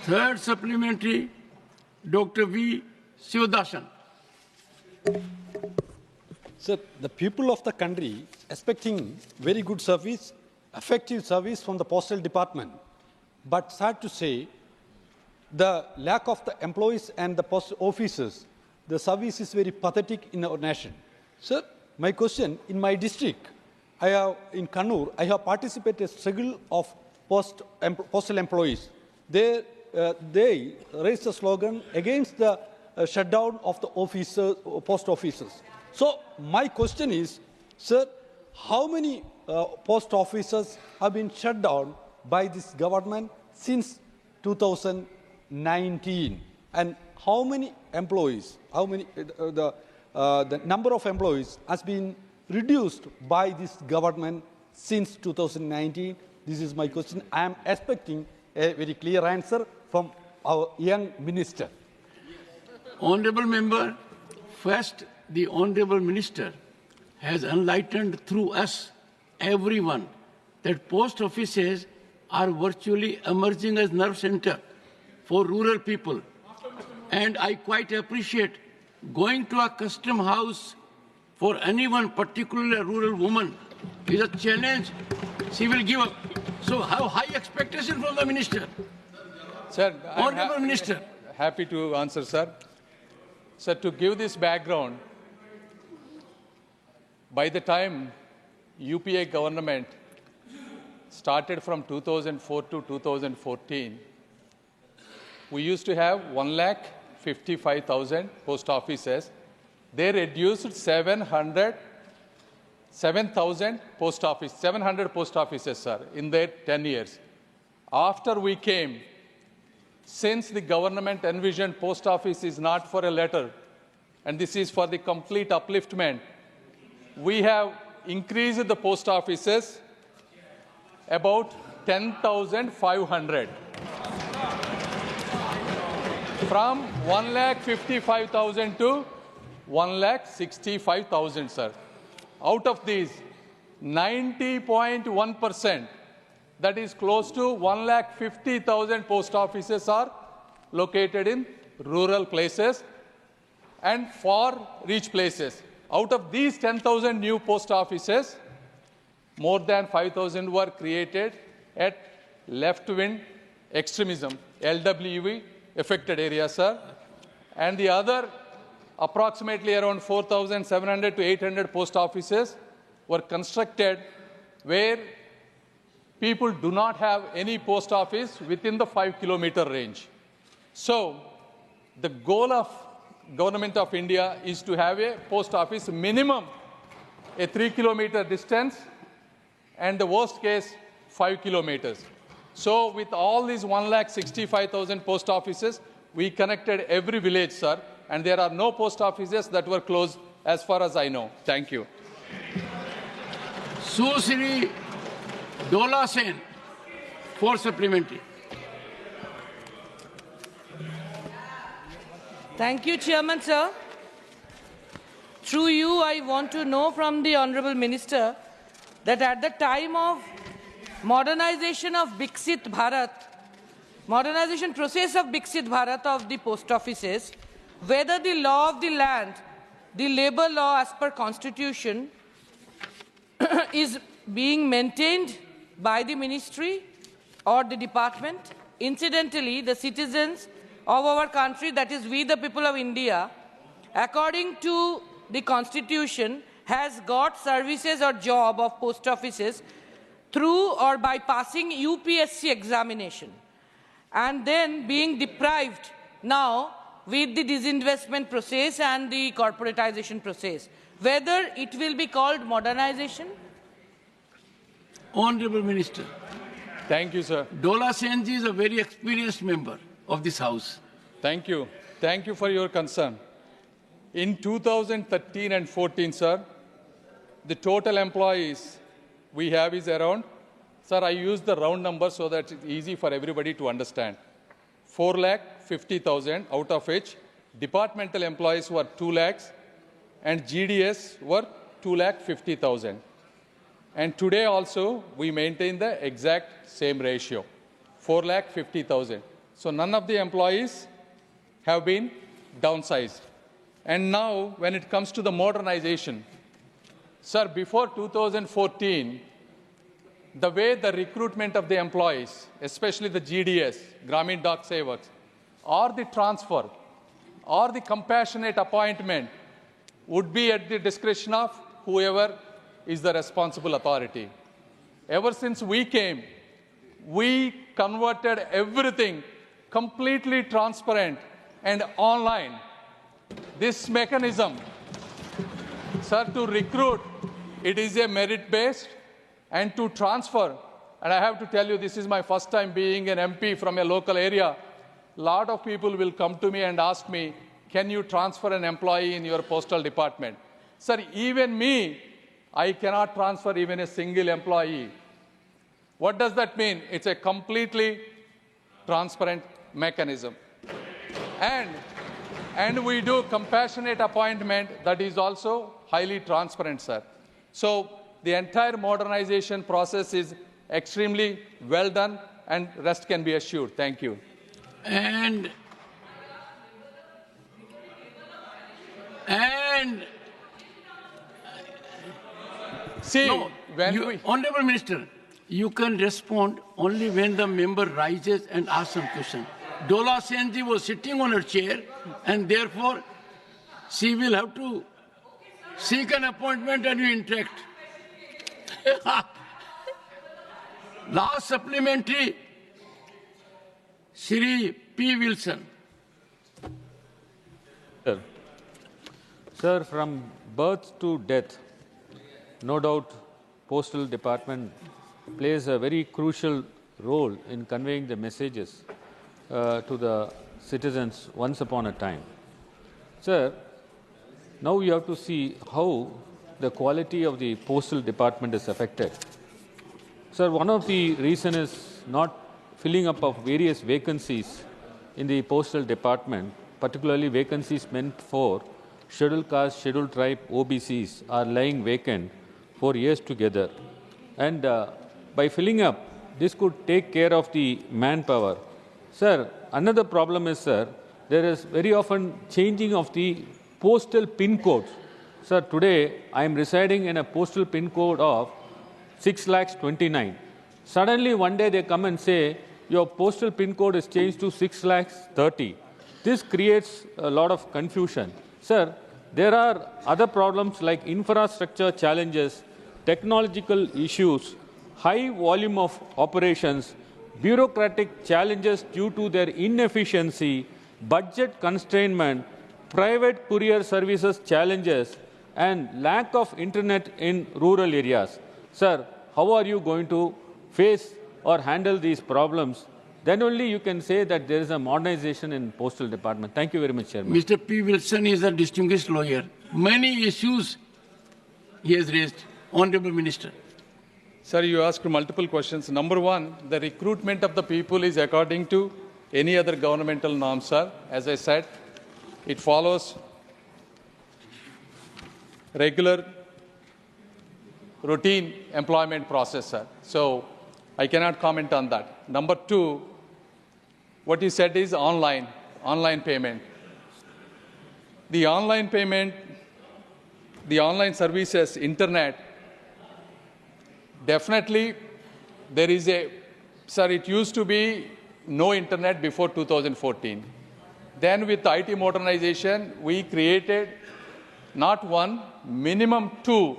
Third supplementary, Dr. V. Sivadathan. Sir, the people of the country expecting very good service, effective service from the postal department. But sad to say, the lack of the employees and the post officers, the service is very pathetic in our nation. Sir, my question, in my district, in Kannur, I have participated in a struggle of postal employees. They raised a slogan against the shutdown of the post offices. So my question is, sir, how many post offices have been shut down by this government since 2019? And how many employees, the number of employees has been reduced by this government since 2019? This is my question. I am expecting a very clear answer from our young minister. Honorable member, first, the Honorable Minister has enlightened through us, everyone, that post offices are virtually emerging as nerve center for rural people. And I quite appreciate going to a custom house for anyone, particularly a rural woman, is a challenge she will give up. So have high expectation from the minister. Sir, Honorable Minister. Happy to answer, sir. Sir, to give this background, by the time UPA government started from 2004 to 2014, we used to have 1,55,000 post offices. They reduced 700 7,000 post office, 700 post offices, sir, in their 10 years. After we came, since the government envisioned post office is not for a letter, and this is for the complete upliftment, we have increased the post offices about 10,500. From 1,55,000 to 1,65,000, sir. Out of these, 90.1%, that is close to 1,50,000 post offices are located in rural places and far-reach places. Out of these 10,000 new post offices, more than 5,000 were created at left-wing extremism, LWE, affected areas, sir. And the other, approximately around 4,700 to 800 post offices were constructed where people do not have any post office within the 5-kilometer range. So the goal of Government of India is to have a post office minimum a 3-kilometer distance and the worst case 5 kilometers. So with all these 1,65,000 post offices, we connected every village, sir, and there are no post offices that were closed as far as I know. Thank you. Susri Dola Sen, for supplementary. Thank you, Chairman, sir. Through you, I want to know from the Honourable Minister that at the time of modernization of Biksit Bharat, modernization process of Biksit Bharat of the post offices, whether the law of the land, the labour law as per constitution, is being maintained by the ministry or the department. Incidentally, the citizens of our country, that is we the people of India, according to the constitution, has got services or job of post offices through or by passing UPSC examination, and then being deprived now with the disinvestment process and the corporatization process. whether it will be called modernization? Honorable Minister, Thank you, sir. Dola Senji is a very experienced member of this House. Thank you. Thank you for your concern. In 2013 and 14, sir, the total employees we have is around, sir, I use the round number so that it's easy for everybody to understand. 4,50,000, out of which departmental employees were 2 lakhs and GDS were 2,50,000. And today also, we maintain the exact same ratio, 4,50,000. So none of the employees have been downsized. And now, when it comes to the modernization, sir, before 2014, the way the recruitment of the employees, especially the GDS, Gramin Dak Sevaks, or the transfer, or the compassionate appointment would be at the discretion of whoever is the responsible authority. Ever since we came, we converted everything completely transparent and online. This mechanism, sir, to recruit, it is a merit-based, and to transfer, and I have to tell you, this is my first time being an MP from a local area. A lot of people will come to me and ask me, can you transfer an employee in your postal department? Sir, even me, I cannot transfer even a single employee. What does that mean? It's a completely transparent mechanism. And we do compassionate appointment that is also highly transparent, sir. So the entire modernization process is extremely well done, and rest can be assured. Thank you. And see, no, Honorable Minister, you can respond only when the member rises and asks some question. Dola Senji was sitting on her chair, and therefore she will have to seek an appointment and you interact. Last supplementary, Shri P. Wilson. Sir, from birth to death, no doubt Postal Department plays a very crucial role in conveying the messages to the citizens once upon a time. Sir, now you have to see how the quality of the Postal Department is affected. Sir, one of the reasons is not filling up of various vacancies in the Postal Department, particularly vacancies meant for scheduled caste, scheduled tribe, OBCs are lying vacant for years together. And by filling up, this could take care of the manpower. Sir, another problem is, sir, there is very often changing of the postal pin codes. Sir, today I am residing in a postal pin code of 6,29,000. Suddenly one day they come and say, your postal pin code is changed to 6,30,000. This creates a lot of confusion. Sir, there are other problems like infrastructure challenges, technological issues, high volume of operations, bureaucratic challenges due to their inefficiency, budget constraint, private courier services challenges, and lack of internet in rural areas. Sir, how are you going to face or handle these problems? Then only you can say that there is a modernization in Postal Department. Thank you very much, Chairman. Mr. P. Wilson is a distinguished lawyer. Many issues he has raised. Honorable Minister. Sir, you asked multiple questions. Number one, the recruitment of the people is according to any other governmental norm, sir. As I said, it follows regular, routine employment process, sir. So I cannot comment on that. Number two, what you said is online payment. The online payment, the online services, internet, definitely there is a, sir, it used to be no internet before 2014. Then with IT modernization, we created not one, minimum 2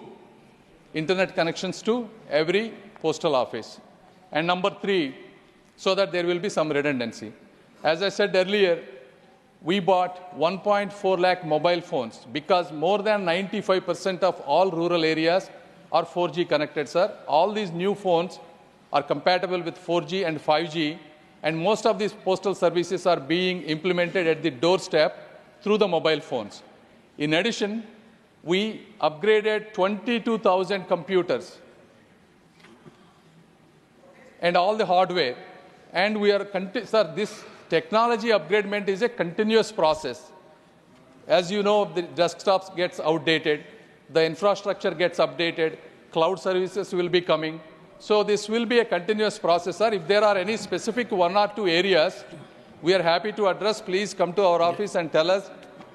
internet connections to every postal office. And number 3, so that there will be some redundancy. As I said earlier, we bought 1.4 lakh mobile phones because more than 95% of all rural areas are 4G connected, sir. All these new phones are compatible with 4G and 5G, and most of these postal services are being implemented at the doorstep through the mobile phones. In addition, we upgraded 22,000 computers and all the hardware, and we are, sir, this technology upgradement is a continuous process. As you know, the desktops gets outdated, the infrastructure gets updated, cloud services will be coming. So this will be a continuous process, sir. If there are any specific 1 or 2 areas we are happy to address, please come to our office and tell us,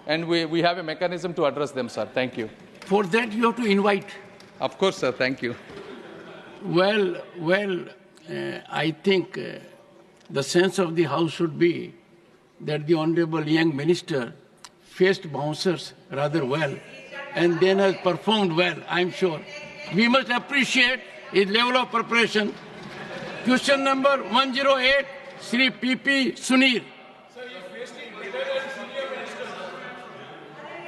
and we have a mechanism to address them, sir. Thank you. For that, you have to invite. Of course, sir. Thank you. Well, I think the sense of the House should be that the Honorable young Minister faced bouncers rather well and then has performed well, I'm sure. We must appreciate his level of preparation. Question number 108, Sri P.P. Sunir.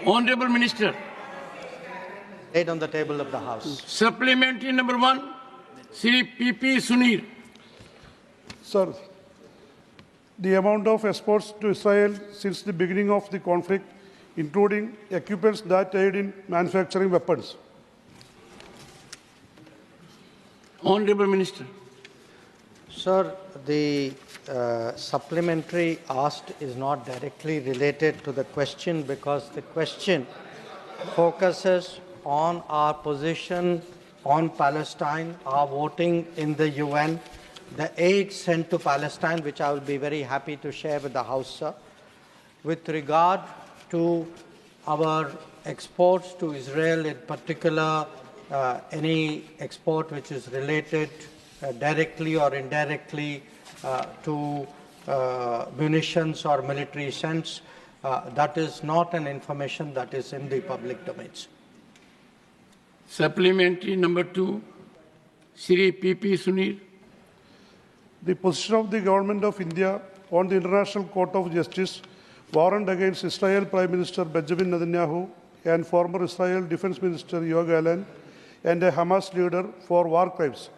Honorable Minister. Laid on the table of the House. Supplementary number 1, Sri P.P. Sunir. Sir, the amount of exports to Israel since the beginning of the conflict, including equipments that aid in manufacturing weapons. Honorable Minister. Sir, the supplementary asked is not directly related to the question because the question focuses on our position on Palestine, our voting in the UN, the aid sent to Palestine, which I will be very happy to share with the House, sir. With regard to our exports to Israel, in particular, any export which is related directly or indirectly to munitions or military sense, that is not an information that is in the public domains. Supplementary number 2, Sri P.P. Sunir. The position of the Government of India on the International Court of Justice warrant against Israel Prime Minister Benjamin Netanyahu and former Israel Defense Minister Yoav Gallant and a Hamas leader for war crimes,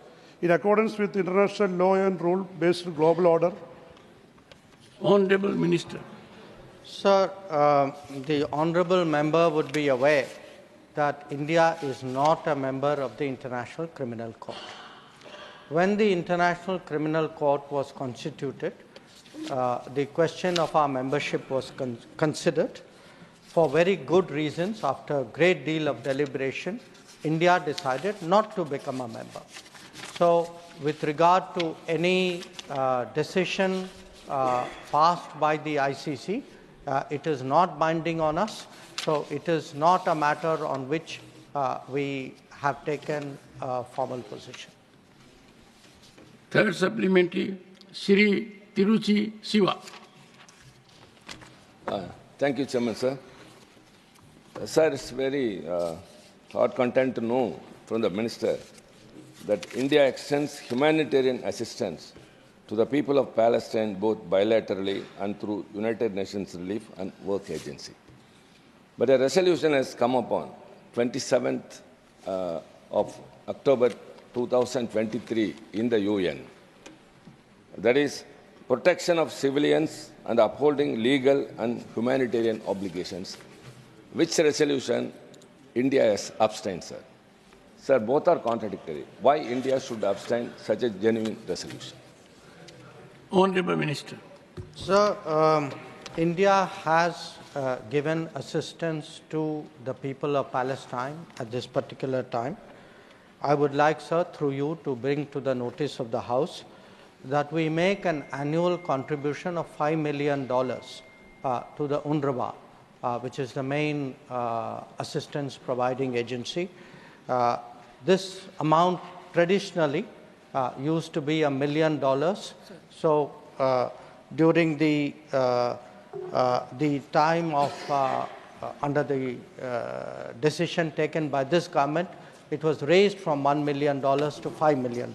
in accordance with international law and rule-based global order. Honorable Minister. Sir, the Honorable Member would be aware that India is not a member of the International Criminal Court. When the International Criminal Court was constituted, the question of our membership was considered. For very good reasons, after a great deal of deliberation, India decided not to become a member. So, with regard to any decision passed by the ICC, it is not binding on us. So, it is not a matter on which we have taken a formal position. Third supplementary, Sri Tiruchi Siva. Thank you, Chairman, sir. Sir, it's very hard content to know from the Minister that India extends humanitarian assistance to the people of Palestine both bilaterally and through United Nations Relief and Work Agency. But a resolution has come upon 27th of October 2023 in the UN. That is protection of civilians and upholding legal and humanitarian obligations. Which resolution India has abstained, sir? Sir, both are contradictory. Why India should abstain such a genuine resolution? Honorable Minister. Sir, India has given assistance to the people of Palestine at this particular time. I would like, sir, through you to bring to the notice of the House that we make an annual contribution of $5 million to the UNRWA, which is the main assistance providing agency. This amount traditionally used to be $1 million. So during the time of under the decision taken by this government, it was raised from $1 million to $5 million.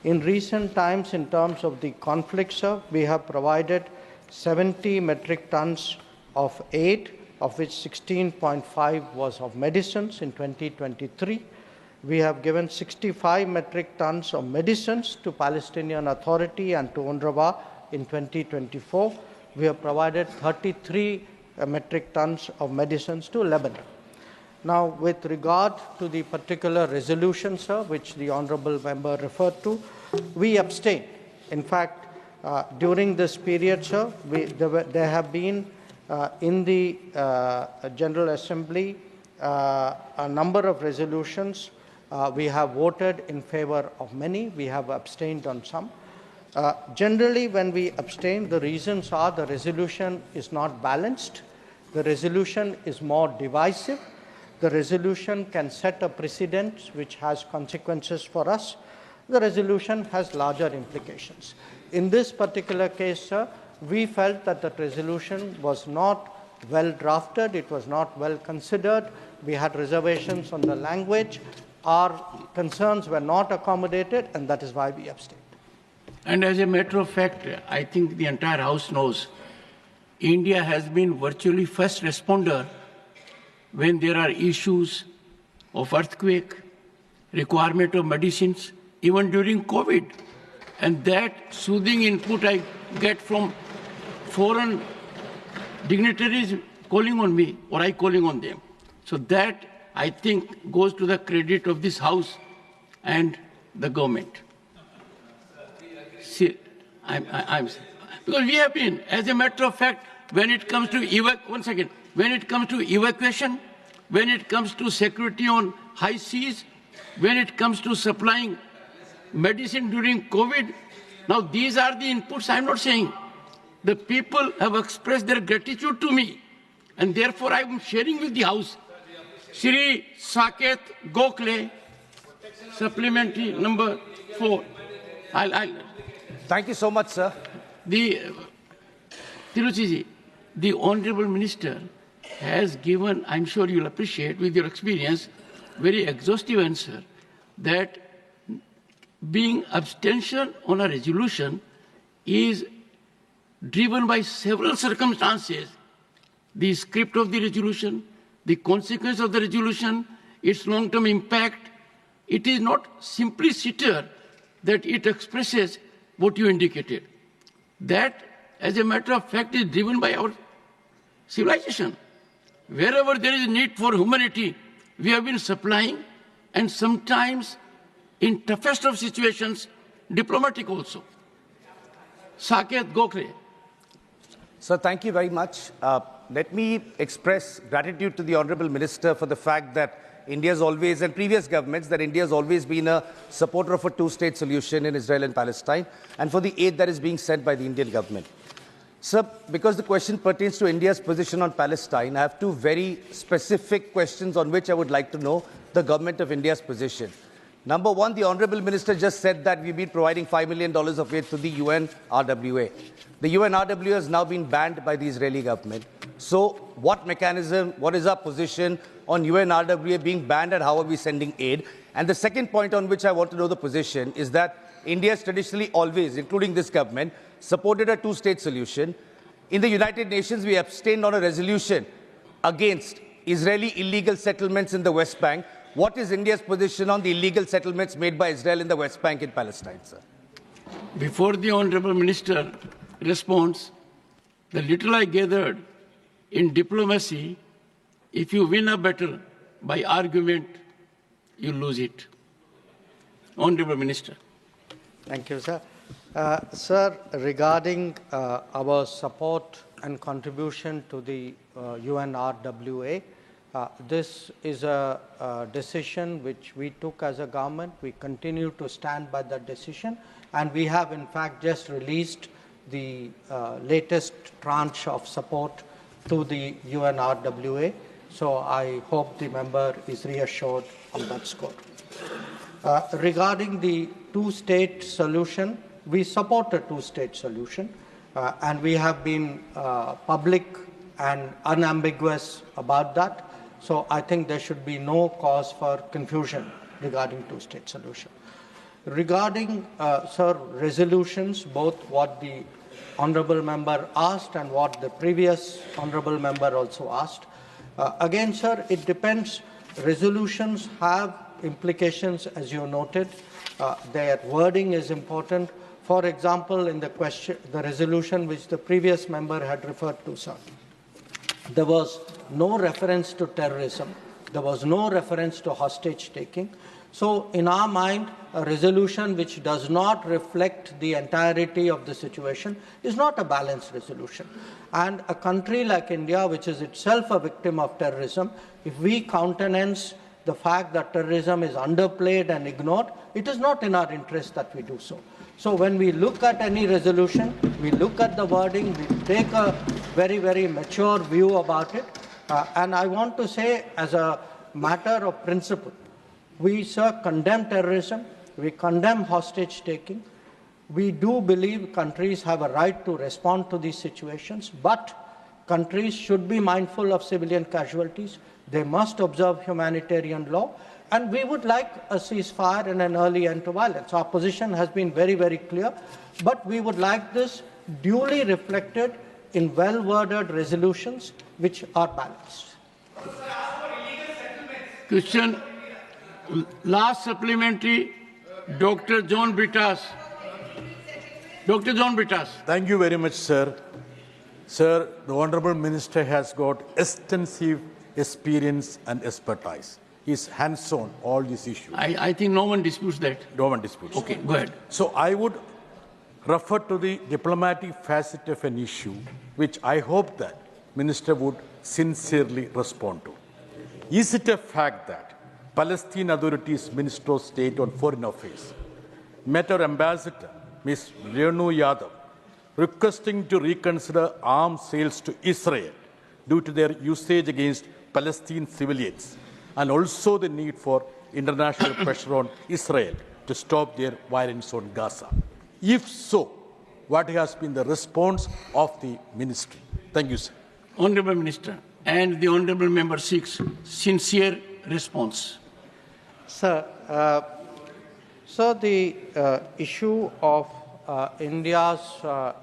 In recent times, in terms of the conflict, sir, we have provided 70 metric tons of aid, of which 16.5 was of medicines in 2023. We have given 65 metric tons of medicines to Palestinian Authority and to UNRWA in 2024. We have provided 33 metric tons of medicines to Lebanon. Now, with regard to the particular resolution, sir, which the honourable member referred to, we abstained. In fact, during this period, sir, there have been in the General Assembly a number of resolutions. We have voted in favour of many. We have abstained on some. Generally, when we abstain, the reasons are the resolution is not balanced. The resolution is more divisive. The resolution can set a precedent which has consequences for us. The resolution has larger implications. In this particular case, sir, we felt that the resolution was not well drafted, it was not well considered. We had reservations on the language. Our concerns were not accommodated, and that is why we abstained. And as a matter of fact, I think the entire House knows, India has been virtually first responder when there are issues of earthquake, requirement of medicines, even during COVID. And that soothing input I get from foreign dignitaries calling on me, or I calling on them. So that, I think, goes to the credit of this House and the government. See, because we have been, as a matter of fact, when it comes to when it comes to evacuation, when it comes to security on high seas, when it comes to supplying medicine during COVID, now these are the inputs I'm not saying. The people have expressed their gratitude to me, and therefore I am sharing with the House. Shri Saket Gokhale, supplementary number 4. Thank you so much, sir. Tiruchiji, the Honorable Minister has given, I'm sure you'll appreciate with your experience, very exhaustive answer that being abstention on a resolution is driven by several circumstances. The script of the resolution, the consequence of the resolution, its long-term impact. It is not simpliciter that it expresses what you indicated. That, as a matter of fact, is driven by our civilization. Wherever there is a need for humanity, we have been supplying, and sometimes, in toughest of situations, diplomatic also. Saket Gokhale. Sir, thank you very much. Let me express gratitude to the Honourable Minister for the fact that India has always, and previous governments, that India has always been a supporter of a two-state solution in Israel and Palestine, and for the aid that is being sent by the Indian government. Sir, because the question pertains to India's position on Palestine, I have two very specific questions on which I would like to know the government of India's position. Number one, the Honourable Minister just said that we've been providing $5 million of aid to the UNRWA. The UNRWA has now been banned by the Israeli government. So what mechanism, what is our position on UNRWA being banned, and how are we sending aid? And the second point on which I want to know the position is that India has traditionally always, including this government, supported a two-state solution. In the United Nations, we abstained on a resolution against Israeli illegal settlements in the West Bank. What is India's position on the illegal settlements made by Israel in the West Bank and Palestine, sir? Before the Honourable Minister responds, the little I gathered in diplomacy, if you win a battle by argument, you lose it. Honourable Minister. Thank you, sir. Sir, regarding our support and contribution to the UNRWA, this is a decision which we took as a government. We continue to stand by that decision, and we have in fact just released the latest tranche of support to the UNRWA. So I hope the member is reassured on that score. Regarding the two-state solution, we support a two-state solution, and we have been public and unambiguous about that. So I think there should be no cause for confusion regarding two-state solution. Regarding, sir, resolutions, both what the honourable member asked and what the previous honourable member also asked. Again, sir, it depends. Resolutions have implications, as you noted. Their wording is important. For example, in the resolution which the previous member had referred to, sir, there was no reference to terrorism. There was no reference to hostage-taking. So, in our mind, a resolution which does not reflect the entirety of the situation is not a balanced resolution. And a country like India, which is itself a victim of terrorism, if we countenance the fact that terrorism is underplayed and ignored, it is not in our interest that we do so. So when we look at any resolution, we look at the wording, we take a very, very mature view about it. And I want to say, as a matter of principle, we, sir, condemn terrorism, we condemn hostage-taking. We do believe countries have a right to respond to these situations, but countries should be mindful of civilian casualties. They must observe humanitarian law, and we would like a ceasefire and an early end to violence. Our position has been very, very clear, but we would like this duly reflected in well-worded resolutions which are balanced. Question. Last supplementary, Dr. John Brittas. Dr. John Brittas. Thank you very much, sir. Sir, the Honourable Minister has got extensive experience and expertise. He is hands-on all these issues. I think no one disputes that. No one disputes. Okay, go ahead. So I would refer to the diplomatic facet of an issue, which I hope that Minister would sincerely respond to. Is it a fact that Palestine Authority's Minister of State on Foreign Affairs met our ambassador, Ms. Renu Yadav, requesting to reconsider arms sales to Israel due to their usage against Palestinian civilians, and also the need for international pressure on Israel to stop their violence on Gaza? If so, what has been the response of the ministry? Thank you, sir. Honourable Minister, and the Honourable Member seeks sincere response. Sir, so the issue of India's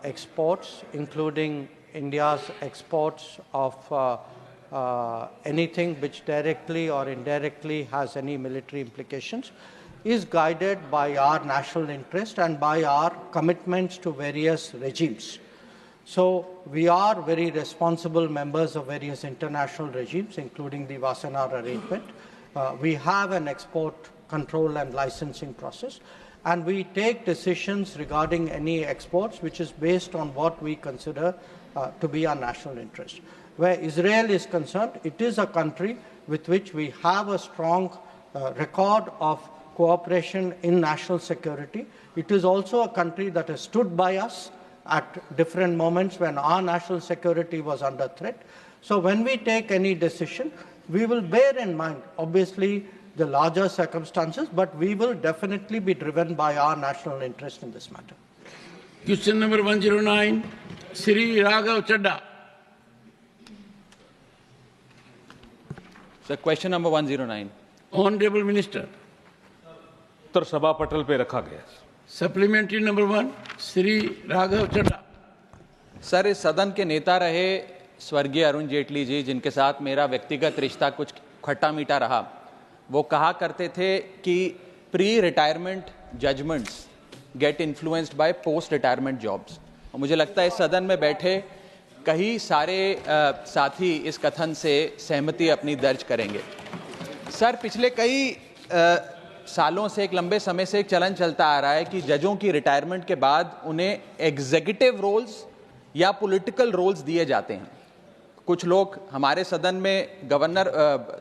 exports, including India's exports of anything which directly or indirectly has any military implications, is guided by our national interest and by our commitments to various regimes. So we are very responsible members of various international regimes, including the Wassenaar Arrangement. We have an export control and licensing process, and we take decisions regarding any exports which is based on what we consider to be our national interest. Where Israel is concerned, it is a country with which we have a strong record of cooperation in national security. It is also a country that has stood by us at different moments when our national security was under threat. So when we take any decision, we will bear in mind, obviously, the larger circumstances, but we will definitely be driven by our national interest in this matter. Question number 109, Sri Raghav Chadda. Sir, question number 109. Honourable Minister. उत्तर सभा पटल पे रखा गया. Supplementary number 1, Sri Raghav Chadda. Sir, इस सदन के नेता रहे स्वर्गीय अरुण जेटली जी, जिनके साथ मेरा व्यक्तिगत रिश्ता कुछ खट्टा मीठा रहा, वो कहा करते थे कि pre retirement judgments get influenced by post retirement jobs. और मुझे लगता है इस सदन में बैठे कई सारे साथी इस कथन से सहमति अपनी दर्ज करेंगे. सर, पिछले कई सालों से, एक लंबे समय से एक चलन चलता आ रहा है कि जजों की रिटायरमेंट के बाद उन्हें एग्जीक्यूटिव रोल्स या पॉलिटिकल रोल्स दिए जाते हैं. कुछ लोग हमारे सदन में गवर्नर,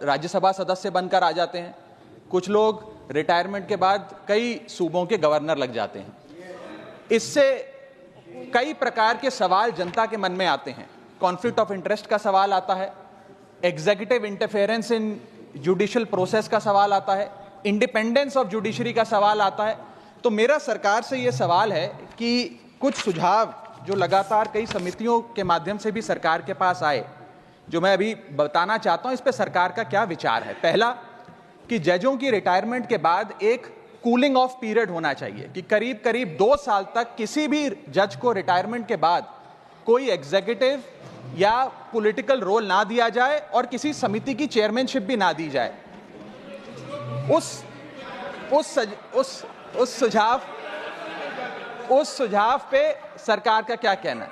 राज्यसभा सदस्य बनकर आ जाते हैं, कुछ लोग रिटायरमेंट के बाद कई सूबों के गवर्नर लग जाते हैं. इससे कई प्रकार के सवाल जनता के मन में आते हैं. कॉन्फ्लिक्ट ऑफ इंटरेस्ट का सवाल आता है, एग्जीक्यूटिव इंटरफेरेंस इन जुडिशियल प्रोसेस का सवाल आता है, इंडिपेंडेंस ऑफ जुडिशरी का सवाल आता है. तो मेरा सरकार से यह सवाल है कि कुछ सुझाव जो लगातार कई समितियों के माध्यम से भी सरकार के पास आए, जो मैं अभी बताना चाहता हूं, इस पे सरकार का क्या विचार है. पहला, कि जजों की रिटायरमेंट के बाद एक कूलिंग ऑफ पीरियड होना चाहिए कि करीब करीब 2 साल तक किसी भी जज को रिटायरमेंट के बाद कोई एग्जीक्यूटिव या पॉलिटिकल रोल ना दिया जाए और किसी समिति की चेयरमैनशिप भी ना दी जाए। उस सुझाव पे सरकार का क्या कहना है?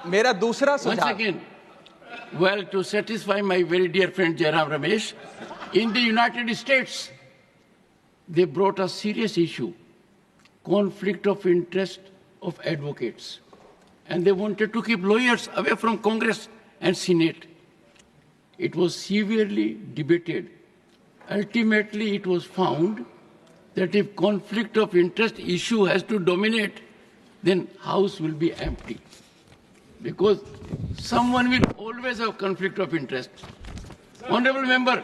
मेरा दूसरा सुझाव। Well, to satisfy my very dear friend Jairam Ramesh, in the United States, they brought a serious issue, conflict of interest of advocates. And they wanted to keep lawyers away from Congress and Senate. It was severely debated. Ultimately, it was found that if conflict of interest issue has to dominate, then House will be empty. Because someone will always have conflict of interest. Honorable member,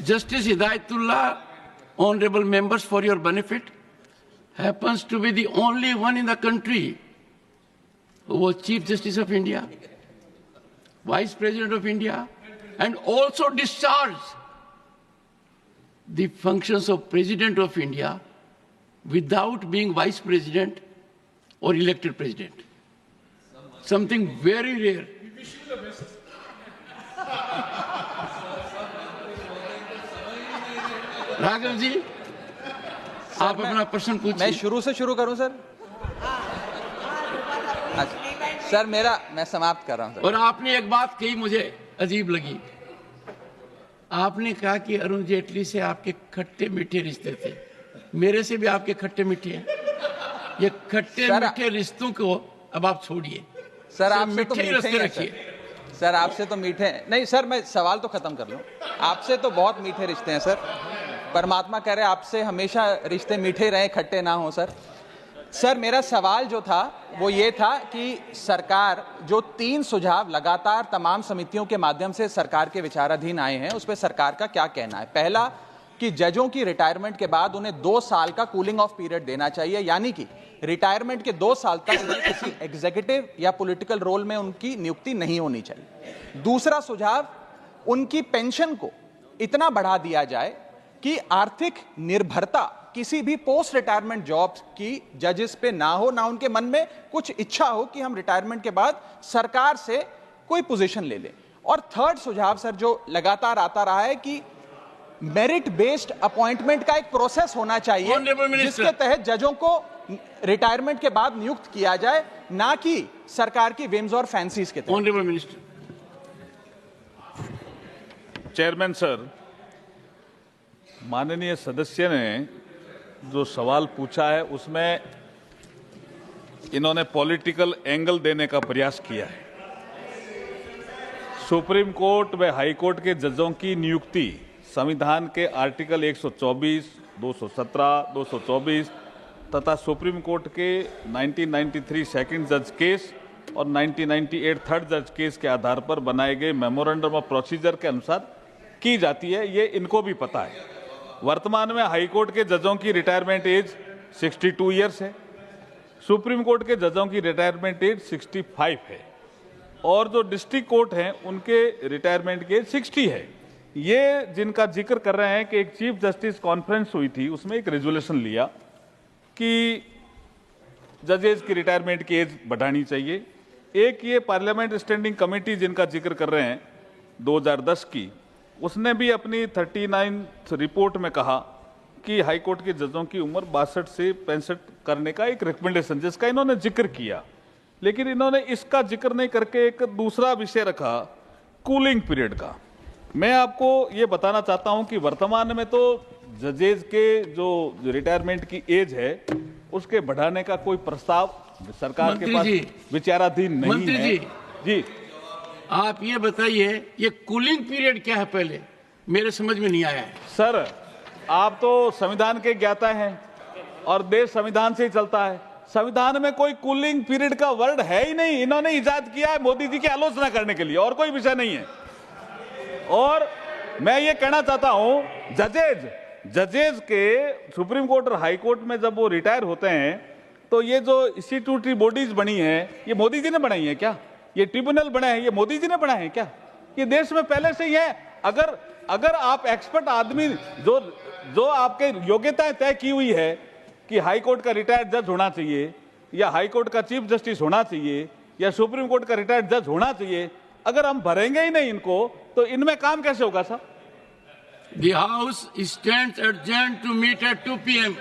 Justice Hidayatullah, honorable members, for your benefit, happens to be the only one in the country who was Chief Justice of India, Vice President of India, and also discharged the functions of President of India without being Vice President or elected President. Something very rare. Raghav ji, आप अपना प्रश्न पूछिए। मैं शुरू से शुरू करूं sir? Sir मैं समाप्त कर रहा हूं सर। और आपने एक बात कही मुझे अजीब लगी। आपने कहा कि अरुण जेटली से आपके खट्टे मीठे रिश्ते थे। मेरे से भी आपके खट्टे मीठे हैं। ये खट्टे मीठे रिश्तों को अब आप छोड़िए। सर आपसे तो मीठे रखिए। सर आपसे तो मीठे नहीं सर, मैं सवाल तो खत्म कर लूं। आपसे तो बहुत मीठे रिश्ते हैं सर। परमात्मा कह रहे आपसे हमेशा रिश्ते मीठे रहे, खट्टे ना हो सर। सर मेरा सवाल जो था वो ये था कि सरकार जो 3 सुझाव लगातार तमाम समितियों के माध्यम से सरकार के विचाराधीन आए हैं, उस पर सरकार का क्या कहना है? पहला कि जजों की रिटायरमेंट के बाद उन्हें 2 साल का कूलिंग ऑफ पीरियड देना चाहिए, यानी कि रिटायरमेंट के 2 साल तक किसी एग्जीक्यूटिव या पॉलिटिकल रोल में उनकी नियुक्ति नहीं होनी चाहिए। दूसरा सुझाव, उनकी पेंशन को इतना बढ़ा दिया जाए कि आर्थिक निर्भरता किसी भी पोस्ट रिटायरमेंट जॉब की जजेस पे ना हो, ना उनके मन में कुछ इच्छा हो कि हम रिटायरमेंट के बाद सरकार से कोई पोजीशन ले लें। और थर्ड सुझाव सर जो लगातार आता रहा है कि मेरिट बेस्ड अपॉइंटमेंट का एक प्रोसेस होना चाहिए जिसके तहत जजों को रिटायरमेंट के बाद नियुक्त किया जाए, ना कि सरकार की विम्स और फैंसीज के तहत। Honourable minister. चेयरमैन सर, माननीय सदस्य ने जो सवाल पूछा है उसमें इन्होंने पॉलिटिकल एंगल देने का प्रयास किया है। सुप्रीम कोर्ट व हाई कोर्ट के जजों की नियुक्ति संविधान के आर्टिकल 124, 217, 224 तथा सुप्रीम कोर्ट के 1993 सेकंड जज केस और 1998 थर्ड जज केस के आधार पर बनाए गए मेमोरेंडम ऑफ प्रोसीजर के अनुसार की जाती है। ये इनको भी पता है। वर्तमान में हाई कोर्ट के जजों की रिटायरमेंट एज 62 ईयर्स है, सुप्रीम कोर्ट के जजों की रिटायरमेंट एज 65 है और जो डिस्ट्रिक्ट कोर्ट हैं उनके रिटायरमेंट की एज 60 है। ये जिनका जिक्र कर रहे हैं कि एक चीफ जस्टिस कॉन्फ्रेंस हुई थी, उसमें एक रेजोल्यूशन लिया कि जजेस की रिटायरमेंट की एज बढ़ानी चाहिए। एक ये पार्लियामेंट स्टैंडिंग कमेटी जिनका जिक्र कर रहे हैं 2010 की, उसने भी अपनी 39th रिपोर्ट में कहा कि हाई कोर्ट के जजों की उम्र 62 से 65 करने का एक रिकमेंडेशन जिसका इन्होंने जिक्र किया, लेकिन इन्होंने इसका जिक्र नहीं करके एक दूसरा विषय रखा कूलिंग पीरियड का। मैं आपको ये बताना चाहता हूं कि वर्तमान में तो जजेज के जो रिटायरमेंट की एज है उसके बढ़ाने का कोई प्रस्ताव सरकार के पास विचाराधीन नहीं है। जी आप ये बताइए ये कूलिंग पीरियड क्या है? पहले मेरे समझ में नहीं आया है। सर आप तो संविधान के ज्ञाता हैं और देश संविधान से ही चलता है। संविधान में कोई कूलिंग पीरियड का वर्ड है ही नहीं, इन्होंने इजाद किया है मोदी जी की आलोचना करने के लिए, और कोई विषय नहीं है। और मैं ये कहना चाहता हूं जजेज के सुप्रीम कोर्ट और हाई कोर्ट में जब वो रिटायर होते हैं तो ये जो इंस्टीट्यूटरी बॉडीज बनी है ये मोदी जी ने बनाई है क्या? ये ट्रिब्यूनल बने हैं, ये मोदी जी ने बनाए हैं क्या? ये देश में पहले से ही है। अगर आप एक्सपर्ट आदमी जो आपके योग्यताएं तय की हुई है कि हाई कोर्ट का रिटायर्ड जज होना चाहिए या हाई कोर्ट का चीफ जस्टिस होना चाहिए या सुप्रीम कोर्ट का रिटायर्ड जज होना चाहिए, अगर हम भरेंगे ही नहीं इनको तो इनमें काम कैसे होगा साहब? The House stands adjourned to meet at 2 p.m.